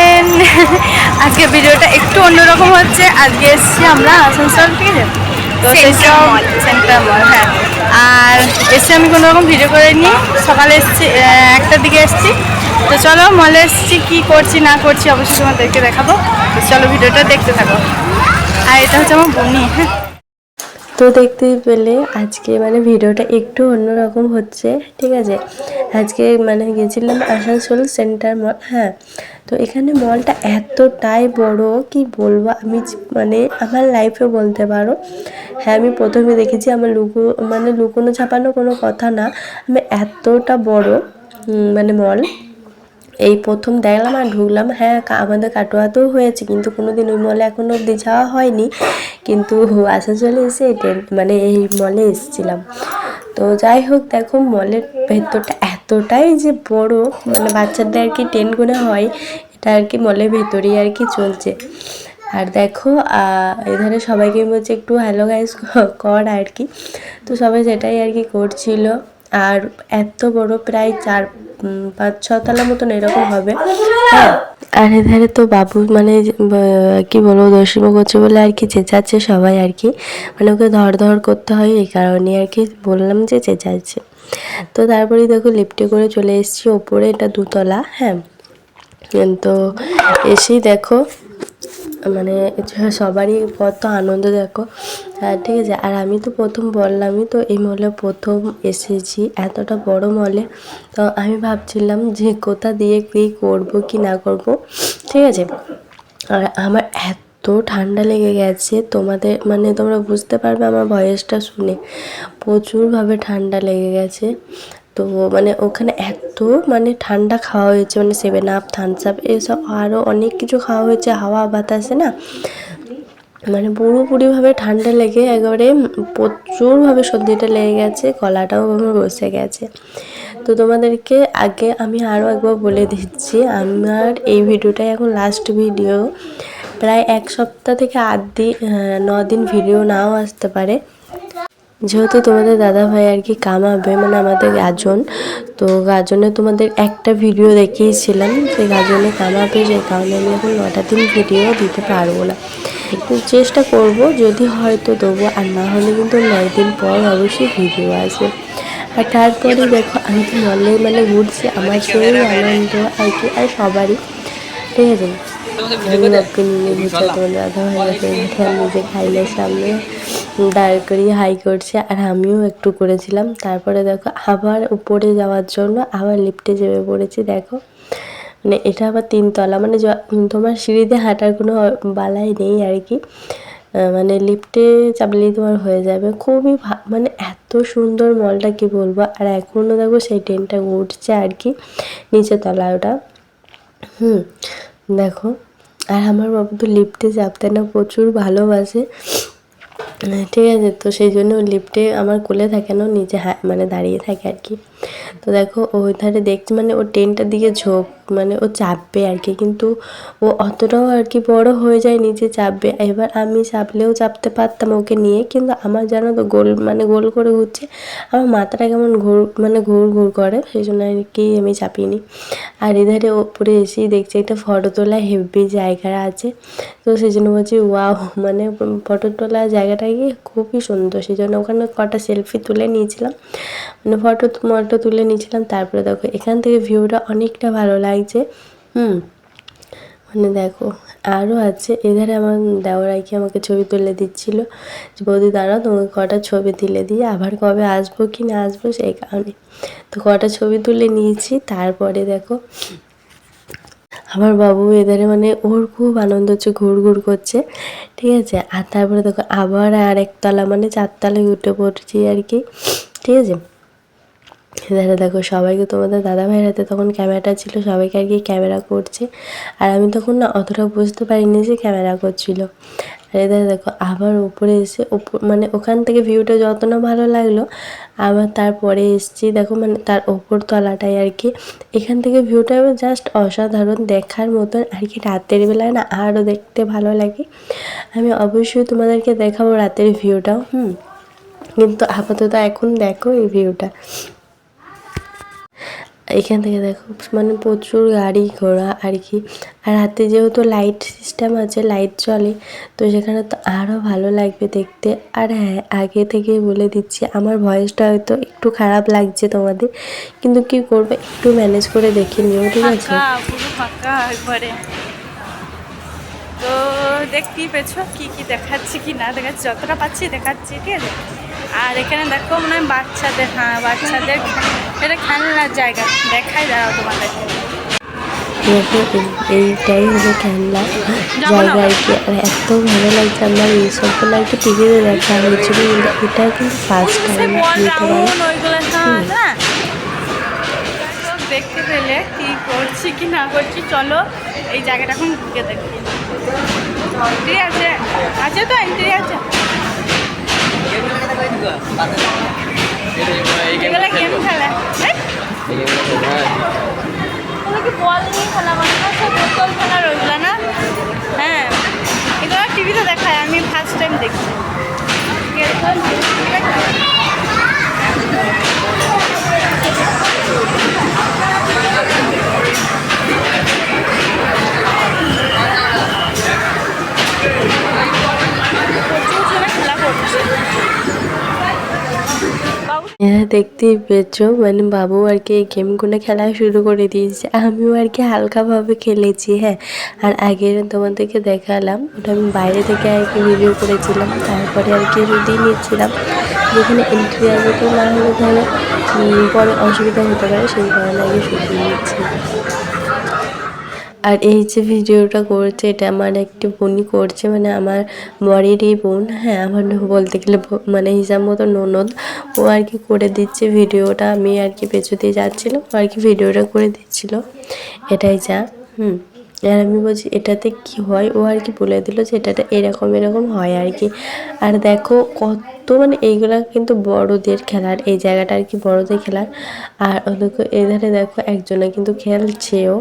Friend আজকে ভিডিওটা একটু অন্যরকম হচ্ছে। আজকে এসেছি আমরা আসানসোল, ঠিক আছে, তো সেই সব সেন্টার মল, হ্যাঁ। আর এসে আমি কোনো রকম ভিডিও করিনি, সকালে এসেছি, 1টার দিকে এসেছি। তো চলো মলে এসেছি, কী করছি না করছি অবশ্যই তোমাদেরকে দেখাবো। তো চলো ভিডিওটা দেখতে থাকো। আর এটা হচ্ছে আমার বনি, হ্যাঁ। তো দেখতেই পেলে আজকে মানে ভিডিওটা একটু অন্যরকম হচ্ছে, ঠিক আছে। আজকে মানে গেছিলাম আসানসোল সেন্টার মল, হ্যাঁ। তো এখানে মলটা এতটাই বড় কি বলবো আমি, মানে আমার লাইফে বলতে পারো, হ্যাঁ আমি প্রথমে দেখেছি, আমার লুকোনো ছাপানো কোনো কথা না, আমি এতটা বড় মানে মল এই প্রথম দেখলাম আর ঢুকলাম। হ্যাঁ আমাদের কাটোয়াতেও হয়েছে, কিন্তু কোনোদিন ওই মলে এখনও অবধি যাওয়া হয়নি, কিন্তু আসানসোলে এসে মানে এই মলে এসেছিলাম। তো যাই হোক, দেখো মলের ভেতরটা এতটাই যে বড়, মানে বাচ্চাদের আর কি গুণে হয় এটা আর কি মলের ভেতরেই আর কি চলছে। আর দেখো এখানে সবাইকে বলছে একটু হ্যালো গাইস কর আর কি, তো সবাই সেটাই আর কি করছিল। আর এত বড় প্রায় 4-5-6 তলা মতন এরকম হবে, হ্যাঁ। আর এধারে তো বাবু মানে কি বলবো দশমা করছে বলে আর কি চেঁচাচ্ছে সবাই আর কি, মানে ওকে ধর করতে হয়, এই কারণে আর কি বললাম যে চেঁচাচ্ছে। তো তারপরেই দেখো লিফটে করে চলে এসেছি ওপরে, এটা 2 তলা, হ্যাঁ। তো এসেই দেখো মানে সবারই কত আনন্দ দেখো, ঠিক আছে। আর আমি তো প্রথম বললামই তো এই মলে প্রথম এসেছি এতটা বড় মলে, তো আমি ভাবছিলাম যে কোথা দিয়ে কী করবো কি না করব, ঠিক আছে। আর আমার এত ঠান্ডা লেগে গেছে, তোমাদের মানে তোমরা বুঝতে পারবে আমার ভয়েসটা শুনে, প্রচুরভাবে ঠান্ডা লেগে গেছে। তো মানে ওখানে এত মানে ঠান্ডা খাওয়া হয়েছে, মানে 7 আপ থামস আপ এসব আরও অনেক কিছু খাওয়া হয়েছে, হাওয়া বাতাসে না মানে পুরোপুরিভাবে ঠান্ডা লেগে একেবারে প্রচুরভাবে সর্দিটা লেগে গেছে, গলাটাও আমার বসে গেছে। তো তোমাদেরকে আগে আমি আরও একবার বলে দিচ্ছি, আমার এই ভিডিওটাই এখন লাস্ট ভিডিও, প্রায় 1 সপ্তাহ থেকে 9 দিন ভিডিও নাও আসতে পারে, যেহেতু তোমাদের দাদাভাই আর কি কামাবে, মানে আমাদের গাজন, তো গাজনে তোমাদের একটা ভিডিও দেখিয়েছিলাম, সেই গাজনে কামাবে, সেই কারণে আমি এখন 9টা দিন ভিডিও দিতে পারবো না, কিন্তু চেষ্টা করব, যদি হয়তো দেবো, আর না হলে কিন্তু 9 দিন পর অবশ্যই ভিডিও আসবে। আর তারপরে দেখো আমি তো মলে মানে ঘুরছি, আমার সেই আনন্দ আর কি, আর সবারই, ঠিক আছে। আমি বাপকে নিয়ে ঘুরছে, তোমার দাদা ভাই নিজে খাইলের সামনে দাঁড় করিয়ে হাই করছে, আর আমিও একটু করেছিলাম। তারপরে দেখো আবার উপরে যাওয়ার জন্য আবার লিফটে চেপে পড়েছি, দেখো মানে এটা আবার 3 তলা, মানে তোমার সিঁড়িতে হাঁটার কোনো বালাই নেই আর কি, মানে লিফটে চাপলেই তোমার হয়ে যাবে, খুবই মানে এত সুন্দর মলটা কি বলবো। আর এখনও দেখো সেই ট্রেনটা উঠছে আর কি, নিচে তলায় ওটা, দেখো। আর আমার বাবু তো লিফটে চাপতে না প্রচুর ভালোবাসে, ঠিক আছে, তো সেই জন্য লিফটে আমার কোলে থাকে না, নিচে মানে দাঁড়িয়ে থাকে আর কি। তো দেখো ওই ধারে দেখছি মানে ও ট্রেনটার দিকে ঝোঁক, মানে ও চাপবে আর কি, কিন্তু ও অতটাও আর কি বড় হয়ে যায় নিচে চাপবে। এবার আমি চাপলেও চাপতে পারতাম ওকে নিয়ে, কিন্তু আমার জানো তো গোল করে ঘুরছে, আমার মাথাটা কেমন ঘুর করে, সেই জন্য আর কি আমি চাপিনি। আর এধারে ওপরে এসেই দেখছি একটা ফটো তোলা হেভি জায়গা আছে, তো সেই জন্য বলছি ওয়াও, মানে ফটো তোলা জায়গাটা কি খুবই সুন্দর, সেই জন্য ওখানে কটা সেলফি তুলে নিয়েছিলাম, মানে ফটো তুলে নিয়েছিলাম। তারপরে দেখো এখান থেকে ভিউটা অনেকটা ভালো লাগছে, মানে দেখো আরও আছে এধারে, আমার দেওয়ার আর কি আমাকে ছবি তুলে দিচ্ছিলো, যে বৌদি দাঁড়াও তোমাকে কটা ছবি তুলে দিয়ে, আবার কবে আসবো কি না আসবো সেই কারণে, তো কটা ছবি তুলে নিয়েছি। তারপরে দেখো আমার বাবু এধারে মানে ওর খুব আনন্দ হচ্ছে, ঘুর করছে, ঠিক আছে। আর তারপরে দেখো আবার আরেকতলা মানে 4 তলায় উঠে পড়ছি আর কি, ঠিক আছে। এধারে দেখো সবাইকে, তোমাদের দাদাভাইয়ের হাতে তখন ক্যামেরাটা ছিল, সবাইকে আর কি ক্যামেরা করছে, আর আমি তখন না অতটা বুঝতে পারিনি যে ক্যামেরা করছিল। আর এধারে দেখো আবার উপরে এসে মানে ওখান থেকে ভিউটা যত না ভালো লাগলো, আবার তারপরে এসছি দেখো মানে তার ওপর তলাটায় আর কি, এখান থেকে ভিউটা জাস্ট অসাধারণ দেখার মতন আর কি, রাতের বেলায় না আরও দেখতে ভালো লাগে। আমি অবশ্যই তোমাদেরকে দেখাবো রাতের ভিউটাও, কিন্তু আপাতত এখন দেখো এই ভিউটা। এখান থেকে দেখো মানে প্রচুর গাড়ি ঘোড়া আর কি। আর রাতে যেহেতু লাইট সিস্টেম আছে, লাইট চলে, তো সেখানে তো আরও ভালো লাগবে দেখতে। আর হ্যাঁ, আগে থেকে বলে দিচ্ছি আমার ভয়েসটা হয়তো একটু খারাপ লাগছে তোমাদের, কিন্তু কি করবে, একটু ম্যানেজ করে দেখে নিও, ঠিক আছে? ফাঁকা, পুরো ফাঁকা একবারে। তো দেখতেই পেছো কি কি দেখাচ্ছি কি না দেখাচ্ছি, যতটা পাচ্ছি দেখাচ্ছি, ঠিক আছে। আর এখানে দেখো মনে হয় বাচ্চাদের, হ্যাঁ বাচ্চাদের এটা খেলনার জায়গা, দেখাই দাঁড়াও তোমাদের। এইটাই হলো খেলনা জায়গা আর কি। আর এত ভালো লাগছে আমার এইসবগুলো আর কি, টিভিতে দেখা হয়েছিল, কিন্তু এটা কিন্তু ফার্স্ট টাইম নিতে পারো। হ্যাঁ দেখতে পেলে কি করছি কি না করছি, চলো এই জায়গাটা এখন ঢুকে দেখি। ঠিক আছে, আছে তো এন্ট্রি আছে। এগুলো গেম খেলে, কি বল নিয়ে খেলা মানে না, সব বোতল খেলা রইল না। হ্যাঁ এগুলো টিভিতে দেখায়, আমি ফার্স্ট টাইম দেখছি। হ্যাঁ, দেখতেই পেয়েছো মানে বাবু আর কি এই গেমগুলো খেলা শুরু করে দিয়েছে, আমিও আর কি হালকাভাবে খেলেছি। হ্যাঁ, আর আগের তোমাদেরকে দেখালাম, ওটা আমি বাইরে থেকে আর কি ভিডিও করেছিলাম, তারপরে আর কি দিয়ে নিচ্ছিলাম যেখানে এন্ট্রি আছে, তো না হলে ধরো পরে অসুবিধা হতে পারে, সেই কারণে আগে শুকিয়ে নিচ্ছি। আর এই যে ভিডিওটা করছে, এটা আমার একটি বোনই করছে, মানে আমার বরেরই বোন। হ্যাঁ, আমার বলতে গেলে মানে হিসাব মতো ননদ। ও আর কি করে দিচ্ছে ভিডিওটা, আমি আর কি পেছু দিয়ে যাচ্ছিলো, ও আর কি ভিডিওটা করে দিচ্ছিলো। এটাই যা। আর আমি বলছি এটাতে কি হয়, ও আর কি বলে দিল যে এটাতে এরকম এরকম হয় আর কি। আর দেখো কত মানে এইগুলা কিন্তু বড়দের খেলার, এই জায়গাটা আর কি বড়দের খেলার। আর ওদেরকে এধারে দেখো একজনে কিন্তু খেলছেও।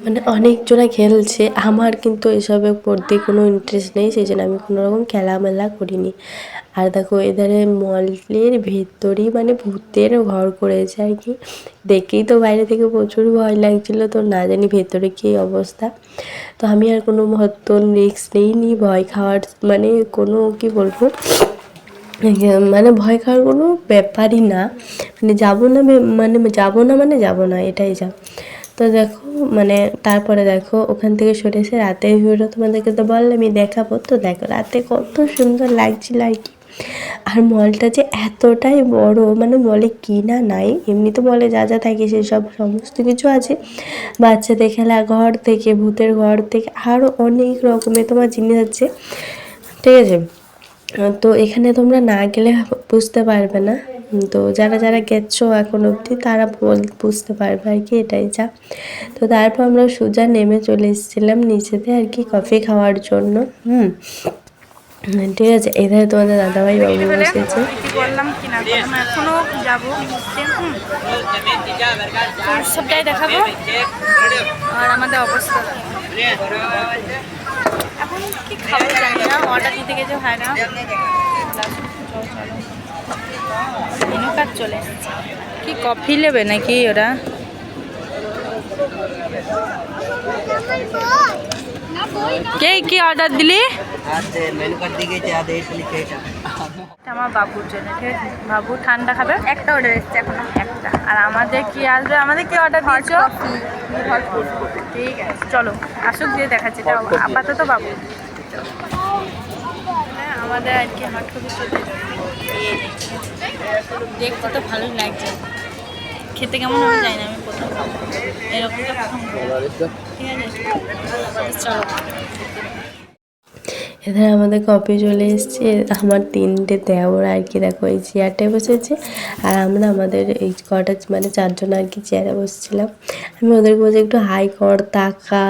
মানে অনেকজনা খেলছে, আমার কিন্তু এসবের প্রতি কোনো ইন্টারেস্ট নেই, সেই জন্য আমি কোনো রকম খেলামেলা করিনি। আর দেখো এধারে মলের ভেতরেই মানে ভূতের ঘর করেছে আর কি, দেখেই তো বাইরে থেকে প্রচুর ভয় লাগছিলো, তো না জানি ভেতরে কী অবস্থা। তো আমি আর কোনো মতন রিস্ক নিইনি, ভয় খাওয়ার মানে কোনো কি বলবো, মানে ভয় খাওয়ার কোনো ব্যাপারই না, মানে যাবো না মানে যাবো না এটাই যা। তো দেখো মানে তারপরে দেখো ওখান থেকে সরে এসে রাতের ভিউটা তোমাদেরকে তো বললামই দেখাবো, তো দেখো রাতে কত সুন্দর লাগছিল আর কি। আর মলটা যে এতটাই বড়, মানে মলে কি না নাই, এমনি তো মলে যা যা থাকে সেসব সমস্ত কিছু আছে, বাচ্চাদের খেলা ঘর থেকে, ভূতের ঘর থেকে আরও অনেক রকমের তোমার জিনিস আছে, ঠিক আছে। তো এখানে তোমরা না গেলে বুঝতে পারবে না, তো যারা যারা গেছো এখন অবধি তারা বুঝতে পারবে আর কি, এটাই যা। তো তারপর আমরা সোজা নেমে চলে এসেছিলাম নিচেতে আর কি কফি খাওয়ার জন্য। ঠিক আছে, এধারে তোমাদের দাদাভাই বাবু বসেছে। বললাম কি না বললাম, এখনো যাবো সবটাই দেখাবো। আর আমাদের অবস্থা এখন কি খাবো জানি না, অর্ডার দিতে গেছে হয় না। মেনু কার্ড চলে এসেছে, কি কফি নেবে নাকি ওরা? কে কি অর্ডার দিলি? আমার বাবুর জন্য, ঠিক আছে, বাবু ঠান্ডা খাবে। একটা অর্ডার এসছে এখনো একটা। আর আমাদের কি আসবে, আমাদের কি অর্ডার দিয়েছো? ঠিক আছে চলো আসুক দিয়ে দেখাচ্ছি, আপাতত বাবু। হ্যাঁ আমাদের আর কি হট কফি চলে দেখতে তো ভালোই লাগছে, খেতে কেমন হবে জানি না, আমি প্রথম খাবো এরকমটা প্রথম খাবো। ঠিক আছে চলো। এখানে আমাদের কফি চলে এসছে, আমার 3টে দেওর আর কি দেখো এই চেয়ারটায় বসেছে, আর আমরা আমাদের এই কটা মানে 4জন আর কি চেয়ারে বসছিলাম। আমি ওদেরকে বলছি একটু হাই কর তাকা,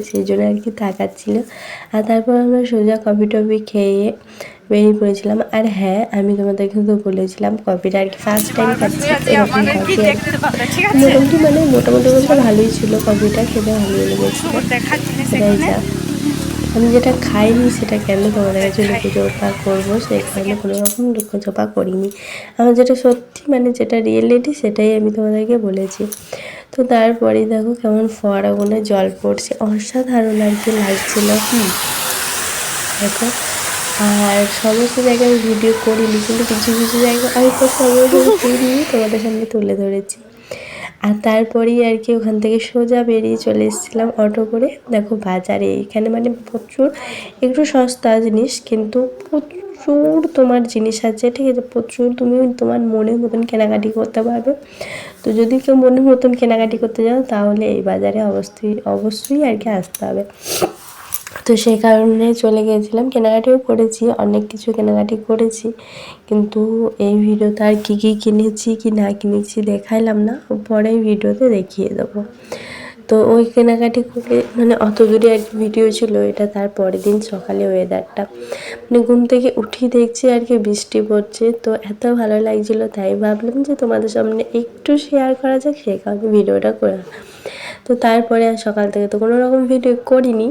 সেই জন্য আর কি তাকাচ্ছিল। আর তারপর আমরা সোজা কফি টফি খেয়ে বেরিয়ে পড়েছিলাম। আর হ্যাঁ, আমি তোমাদের কিন্তু বলেছিলাম কফিটা আর কি ফার্স্ট টাইম খাচ্ছি এরকম কফি আর কি। মোটামুটি বলতে ভালোই ছিল কফিটা, খেতে ভালোই লেগেছিল। এটাই যা। আমি যেটা খাইনি সেটা কেন তোমাদের কাছে লুকোচোপা করবো, সেই কারণে কোনো রকম লুকোচোপা করিনি। আমার যেটা সত্যি মানে যেটা রিয়েলিটি সেটাই আমি তোমাদেরকে বলেছি। তো তারপরেই দেখো কেমন ফোয়ারাগুলো জল পড়ছে, অসাধারণ আর কি লাগছিল। দেখো, আর সমস্ত জায়গায় আমি ভিডিও করিনি, কিন্তু কিছু কিছু জায়গায় অল্প সময় ধরে করিনি তোমাদের সামনে তুলে ধরেছি। আর তারপরেই আর কি ওখান থেকে সোজা বেরিয়ে চলে এসেছিলাম অটো করে। দেখো বাজারে এখানে মানে প্রচুর, একটু সস্তা জিনিস কিন্তু প্রচুর তোমার জিনিস আছে, ঠিক আছে, প্রচুর তুমি তোমার মনের মতন কেনাকাটি করতে পারবে। তো যদি কেউ মনের মতন কেনাকাটি করতে যাও তাহলে এই বাজারে অবশ্যই আর কি আসতে হবে। তো সেই কারণে চলে গিয়েছিলাম, কেনাকাটিও করেছি, অনেক কিছু কেনাকাটি করেছি, কিন্তু এই ভিডিওতে আর কী কী কিনেছি কি না কিনেছি দেখাইলাম না, পরে ভিডিওতে দেখিয়ে দেবো। তো ওই কেনাকাটি করে মানে অত দূরে এক ভিডিও ছিল এটা, তার পরের দিন সকালে ওয়েদারটা মানে ঘুম থেকে উঠি দেখছি আর কি বৃষ্টি পড়ছে, তো এত ভালো লাগছিলো তাই ভাবলাম যে তোমাদের সামনে একটু শেয়ার করা যাক, সেই কারণে ভিডিওটা করে। তো তারপরে আর সকাল থেকে তো কোনো রকম ভিডিও করিনি।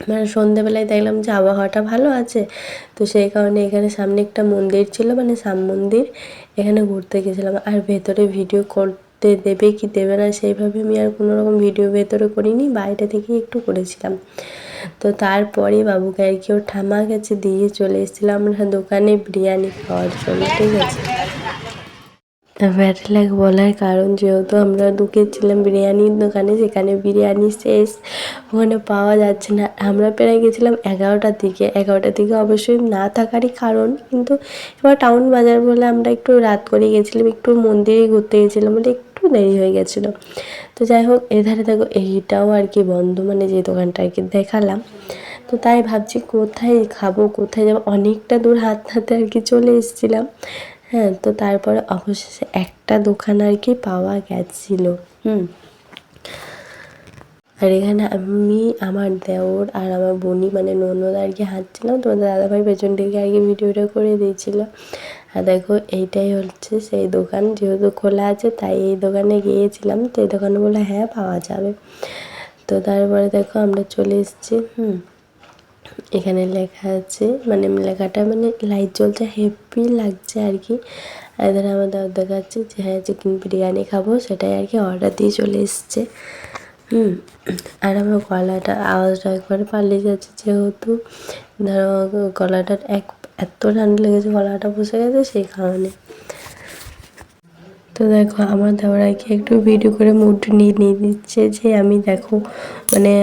মানে সন্ধ্যেবেলায় দেখলাম যে আবহাওয়াটা ভালো আছে, তো সেই কারণে এখানে সামনে একটা মন্দির ছিল মানে শ্যাম মন্দির, এখানে ঘুরতে গেছিলাম। আর ভেতরে ভিডিও করতে দেবে কি দেবে না সেইভাবে আমি আর কোনো রকম ভিডিও ভেতরে করিনি, বাইরে থেকেই একটু করেছিলাম। তো তারপরে বাবুকে আর কি ওর ঠামা গেছে দিয়ে চলে এসেছিলাম আমরা দোকানে বিরিয়ানি খাওয়ার জন্য, ঠিক আছে। ব্যাড লাক বলার কারণ যেহেতু আমরা ঢুকেছিলাম বিরিয়ানির দোকানে, সেখানে বিরিয়ানি শেষ, ওখানে পাওয়া যাচ্ছে না। আমরা প্রায় গেছিলাম 11টার দিকে, 11টার দিকে অবশ্যই না থাকারই কারণ, কিন্তু এবার টাউন বাজার বলে আমরা একটু রাত করে গেছিলাম, একটু মন্দিরে ঘুরতে গেছিলাম বলে একটু দেরি হয়ে গেছিলো। তো যাই হোক, এধারে দেখো এইটাও আর কি বন্ধ, মানে যে দোকানটা আর কি দেখালাম। তো তাই ভাবছি কোথায় খাবো কোথায় যাবো, অনেকটা দূর হাঁটতে আর কি চলে এসেছিলাম। তো তারপরে অবশেষে একটা দোকান আর কি পাওয়া গেছিলো। আর এখানে আমি, আমার দেওর আর আমার বোনি মানে ননদ আর কি হাঁটছিলাম, তোমাদের দাদাভাই পেছন থেকে আর কি ভিডিওটা করে দিয়েছিলো। আর দেখো এইটাই হচ্ছে সেই দোকান, যেহেতু খোলা আছে তাই এই দোকানে গিয়েছিলাম। তো এই দোকানে বলে হ্যাঁ পাওয়া যাবে। তো তারপরে দেখো আমরা চলে এসেছি। এখানে লেখা আছে, মানে লেখাটা মানে লাইট জ্বলছে, হেভি লাগছে আর কি। আর এখানে আমার দাদা দেখাচ্ছে যে হ্যাঁ চিকেন বিরিয়ানি খাবো, সেটাই আর কি অর্ডার দিয়ে চলে এসছে। আর আমার গলাটা আওয়াজটা একবারে পালিয়ে যাচ্ছে, যেহেতু ধরো গলাটার এত ঠান্ডা লেগেছে, গলাটা বসে গেছে সেই কারণে। তো দেখো আমার দেওয়ার আর কি একটু ভিডিও করে মুড নিয়ে নিচ্ছে যে আমি দেখো মানে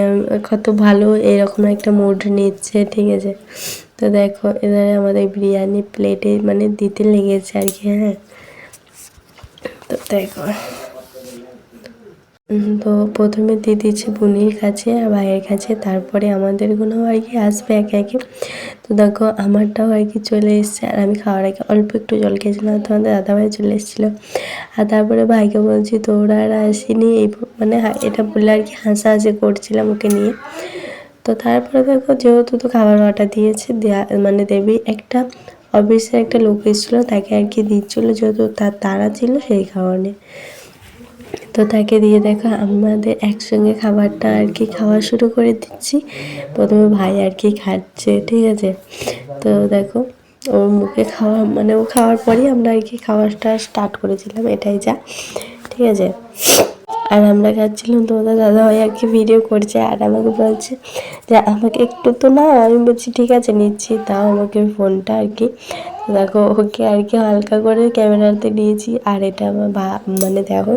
কত ভালো এরকম একটা মুড নিচ্ছে, ঠিক আছে। তো দেখো এবারে আমাদের বিরিয়ানি প্লেটে মানে দিতে লেগেছে আর কি। তো দেখো তো প্রথমে দিয়ে দিচ্ছে বোনের কাছে আর ভাইয়ের কাছে, তারপরে আমাদেরগুলো আর কি আসবে একে একে। তো দেখো আমারটাও আর কি চলে এসছে, আর আমি খাওয়ার আগে অল্প একটু জল খেয়েছিলাম, তোমাদের দাদাভাই চলে এসেছিলো। আর তারপরে ভাইকে বলছি তোরা আর আসিনি, এই মানে এটা বললে আর কি হাসাহাসি করছিলাম ওকে নিয়ে। তো তারপরে দেখো যেহেতু তো খাবার অর্ডার দিয়েছে, দেয়া মানে দেবী একটা অফিসে একটা লোক এসেছিলো, তাকে আর কি দিচ্ছিলো, যেহেতু তার তাড়া ছিল সেই কারণে। তো তাকে দিয়ে দেখো আমাদের একসঙ্গে খাবারটা আর কি খাওয়া শুরু করে দিচ্ছি। প্রথমে ভাই আর কি খাচ্ছে, ঠিক আছে। তো দেখো ওর মুখে খাওয়া মানে ও খাওয়ার পরেই আমরা আর কি খাওয়াটা স্টার্ট করেছিলাম, এটাই যা, ঠিক আছে। আর আমরা খাচ্ছিলাম, তোমাদের দাদাভাই আর কি ভিডিও করছে আর আমাকে বলছে যে আমাকে একটু তো নাও, আমি বলছি ঠিক আছে নিচ্ছি, তাও আমাকে ফোনটা আর কি। দেখো ওকে আর কি হালকা করে ক্যামেরাতে নিয়েছি, আর এটা আমার মানে দেখো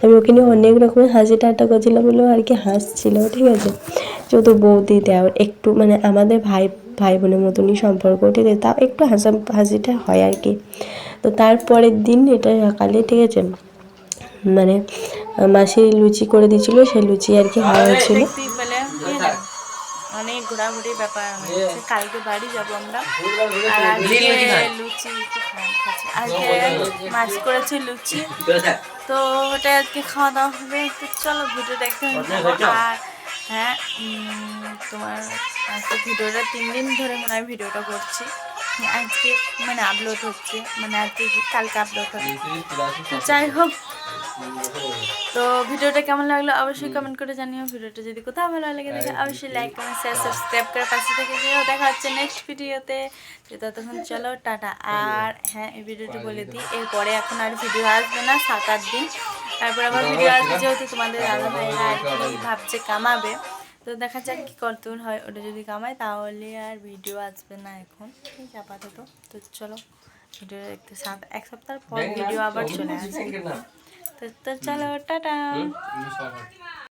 আমি ওকে নিয়ে অনেক রকমের হাসি ঠাট্টা করছিলাম বলেও আর কি হাসছিল, ঠিক আছে। যেহেতু বৌদি দেওর একটু মানে আমাদের ভাই বোনের মতনই সম্পর্ক, ঠিক আছে, তাও একটু হাসিটা হয় আর কি। তো তারপরের দিন এটা সকালে, ঠিক আছে, মানে মাসি লুচি করে দিয়েছিল, সেই লুচি আর কি খাওয়া হয়েছিল। অনেক ঘোরাঘুরির ব্যাপার হয়েছে, কালকে বাড়ি যাবো আমরা। আর আজকে লুচি খাচ্ছি, আজকে মাছ করেছে লুচি, তো ওটা আজকে খাওয়া দাওয়া হবে। তো চলো ভিডিও দেখতে হবে। আর হ্যাঁ তোমার আজকে ভিডিওটা 3 দিন ধরে মনে হয় ভিডিওটা করছি, আজকে মানে আপলোড হচ্ছে, মানে আজকে কালকে আপলোড হবে। তো যাই হোক তো ভিডিওটা কেমন লাগলো অবশ্যই কমেন্ট করে জানিও। ভিডিওটা যদি কোথাও ভালো লাগে থাকে অবশ্যই লাইক কমেন্ট শেয়ার সাবস্ক্রাইব করে পাশে থেকে যেও। দেখা হচ্ছে নেক্সট ভিডিওতে। তো ততক্ষণ চলো টাটা। আর হ্যাঁ, এই ভিডিওটি বলে দিই, এরপরে এখন আর ভিডিও আসবে না 7-8 দিন, তারপর আবার ভিডিও আসবে। যেহেতু তোমাদের দাদা ভাইরা আর কি ভাবছে কামাবে, তো দেখা যাক কী কতদূর হয়। ওটা যদি কামায় তাহলে আর ভিডিও আসবে না এখন, ঠিক আছে আপাতত। তো চলো ভিডিও দেখতে এক সপ্তাহ পর ভিডিও আবার চলে আসবে। তো চলো টাটা।